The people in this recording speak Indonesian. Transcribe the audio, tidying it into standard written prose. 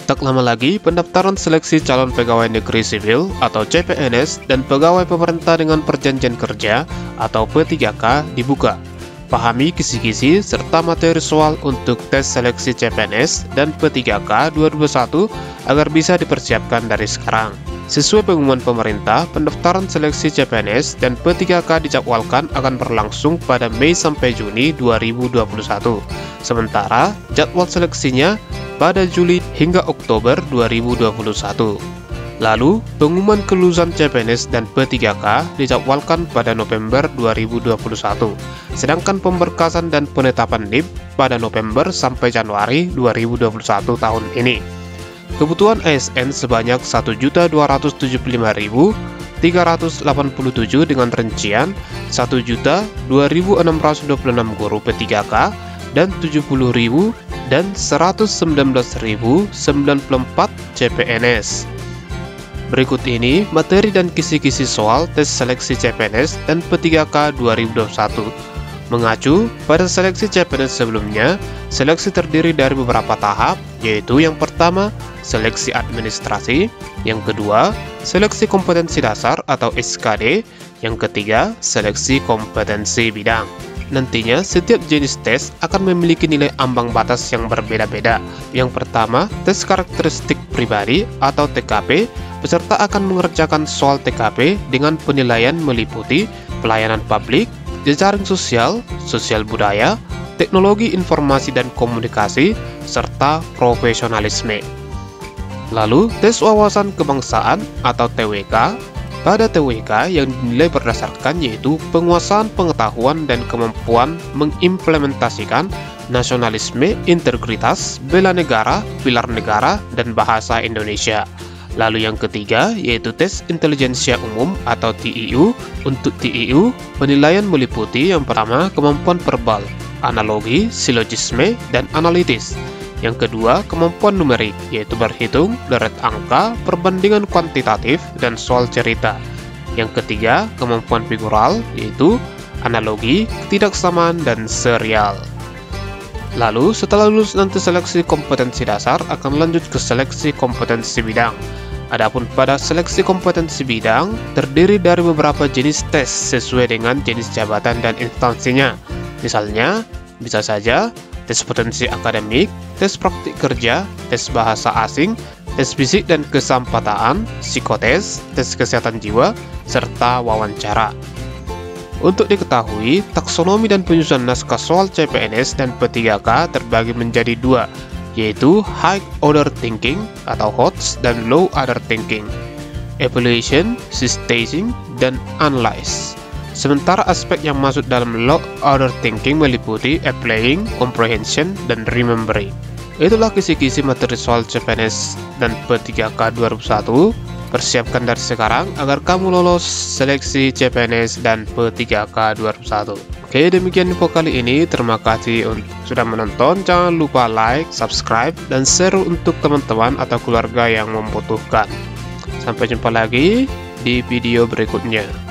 Tak lama lagi, pendaftaran seleksi calon pegawai negeri sipil atau CPNS dan pegawai pemerintah dengan perjanjian kerja atau P3K dibuka. Pahami kisi-kisi serta materi soal untuk tes seleksi CPNS dan P3K 2021 agar bisa dipersiapkan dari sekarang. Sesuai pengumuman pemerintah, pendaftaran seleksi CPNS dan P3K dijadwalkan akan berlangsung pada Mei sampai Juni 2021. Sementara jadwal seleksinya pada Juli hingga Oktober 2021. Lalu, pengumuman kelulusan CPNS dan P3K dijadwalkan pada November 2021, sedangkan pemberkasan dan penetapan NIP pada November sampai Januari 2021 tahun ini. Kebutuhan ASN sebanyak 1.275.387 dengan rincian 1.002.626 guru P3K dan 70.000 dan 119.094 CPNS. Berikut ini materi dan kisi-kisi soal tes seleksi CPNS dan P3K 2021. Mengacu pada seleksi CPNS sebelumnya, seleksi terdiri dari beberapa tahap, yaitu yang pertama, seleksi administrasi, yang kedua, seleksi kompetensi dasar atau SKD, yang ketiga, seleksi kompetensi bidang. Nantinya, setiap jenis tes akan memiliki nilai ambang batas yang berbeda-beda. Yang pertama, tes karakteristik pribadi atau TKP. Peserta akan mengerjakan soal TKP dengan penilaian meliputi pelayanan publik, jejaring sosial, sosial budaya, teknologi informasi dan komunikasi, serta profesionalisme. Lalu, tes wawasan kebangsaan atau TWK. Pada TWK yang dinilai berdasarkan yaitu penguasaan pengetahuan dan kemampuan mengimplementasikan nasionalisme, integritas, bela negara, pilar negara, dan bahasa Indonesia. Lalu yang ketiga yaitu tes intelijensia umum atau TIU. Untuk TIU, penilaian meliputi yang pertama kemampuan verbal, analogi, silogisme, dan analitis. Yang kedua, kemampuan numerik, yaitu berhitung, deret angka, perbandingan kuantitatif, dan soal cerita. Yang ketiga, kemampuan figural, yaitu analogi, ketidaksamaan, dan serial. Lalu, setelah lulus nanti seleksi kompetensi dasar, akan lanjut ke seleksi kompetensi bidang. Adapun pada seleksi kompetensi bidang, terdiri dari beberapa jenis tes sesuai dengan jenis jabatan dan instansinya. Misalnya, bisa saja tes potensi akademik, tes praktik kerja, tes bahasa asing, tes fisik dan kesampataan, psikotes, tes kesehatan jiwa, serta wawancara. Untuk diketahui, taksonomi dan penyusunan naskah soal CPNS dan P3K terbagi menjadi dua, yaitu High Order Thinking atau HOTS dan Low Order Thinking, Evaluation, Staging, dan Analyze. Sementara aspek yang masuk dalam low order thinking meliputi applying, comprehension, dan remembering. Itulah kisi-kisi materi soal CPNS dan P3K 2021. Persiapkan dari sekarang agar kamu lolos seleksi CPNS dan P3K 2021. Oke, demikian info kali ini. Terima kasih sudah menonton. Jangan lupa like, subscribe, dan share untuk teman-teman atau keluarga yang membutuhkan. Sampai jumpa lagi di video berikutnya.